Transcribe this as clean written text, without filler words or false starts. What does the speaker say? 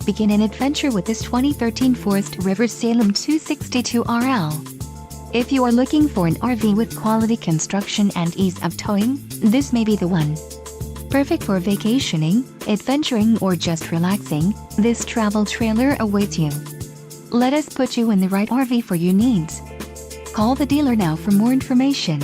Begin an adventure with this 2013 Forest River Salem 262RL. If you are looking for an RV with quality construction and ease of towing, this may be the one. Perfect for vacationing, adventuring, or just relaxing, this travel trailer awaits you. Let us put you in the right RV for your needs. Call the dealer now for more information.